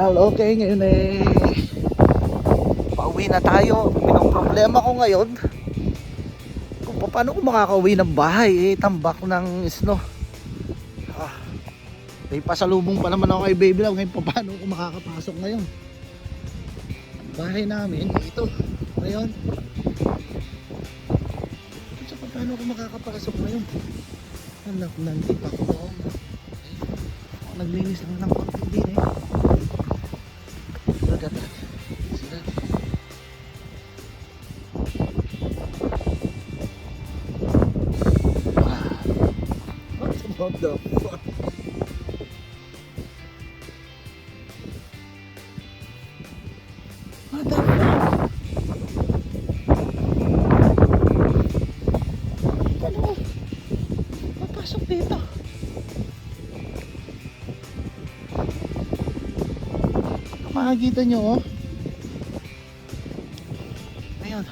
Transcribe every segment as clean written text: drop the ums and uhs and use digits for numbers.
Okay, ngayon pauwi na tayo. Ang problema ko ngayon kung paano ko makakauwi ng bahay, tambak ng snow. May pasalubong pa naman ako kay Baby Love. Ngayon paano ko makakapasok ngayon? Bahay namin ito ngayon. So paano ko makakapasok ngayon? Anak, nandito pa ako doon. Naglinis lang ng konti din What the fuck? What the fuck? Ano? Papasok dito. Makikita nyo oh. Ayun.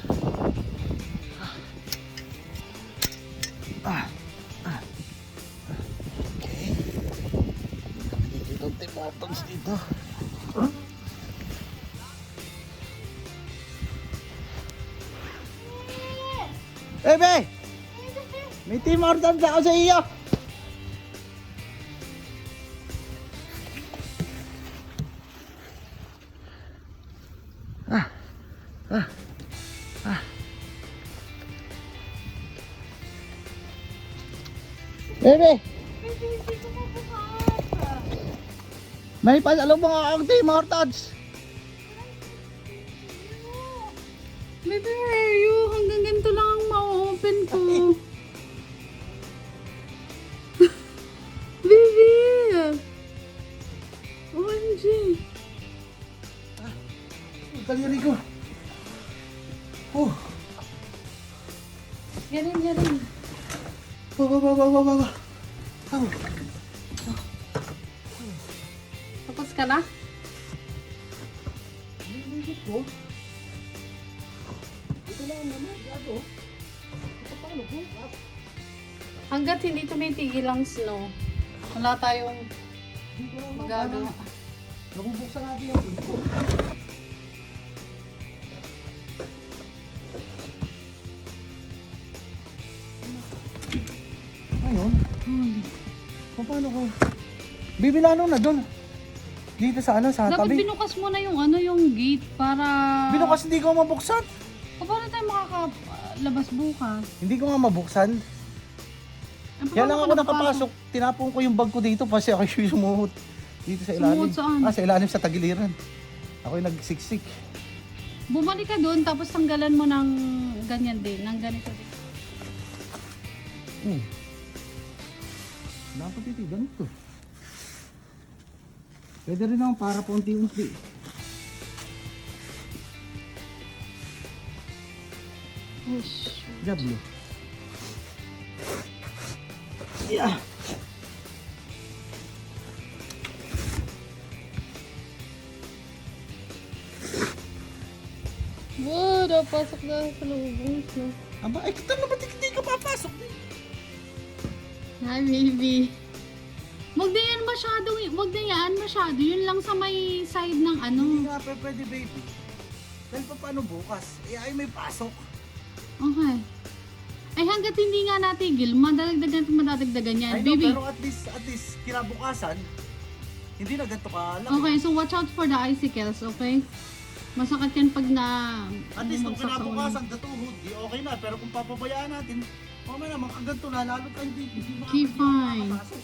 Okay. Nakikita ang timotons dito. Bebe! May Tim Hortons ako sa iyo! Bebe! May pasalubong akong Tim Hortons! Baby, where are you? Hanggang ganito lang ang ma-open ko. Baby! OMG! Ang taliri ko! Galing. Baba. Tapos ka na? Nililip ko. Ito lang naman, gago. Ito paano bukas? Hanggat hindi tumitigil ang snow, wala tayong Hindi ko lang magagawa. Nabubuksan natin yung pinto. Ayun. Paano ko? Bibilano na doon. Dito sa ano, sa Dapat tabi. binukas mo na yung gate para... Binukas, hindi ko mabuksan. Paano tayo makakalabas bukas? Hindi ko nga mabuksan. Kaya lang ako nakapasok. Tinapon ko yung bag ko dito kasi ako yung sumuhot. Dito sa ilalim. Sumuhot saan? Sa ilalim sa tagiliran. Ako yung nagsiksik. Bumalik ka doon tapos tanggalan mo ng ganyan din, ng ganito din. Napatitigan ito. Pwede rin naman para po unti-unti. Ush. Diablo. Yeah. Wow, napasok na sa lubong. Aba, ay kita na ba't hindi ka papasok? Hi, baby. Wag na yan masyado. Yun lang sa may side ng ano. Hindi nga pwede baby. Dahil pa paano bukas? Ay may pasok. Okay. Ay hanggat hindi nga natigil, madadagdagan yan. I know, Baby. pero at least kinabukasan, hindi na ganito ka lang. Okay, so watch out for the icicles, okay? Masakit yan pag na... At least kung bumagsak sa ulo. kinabukasan, gatuhod, di okay na. Pero kung papabayaan natin, mamaya naman kaganto na, lalo ka hindi Okay, fine. makakapasok.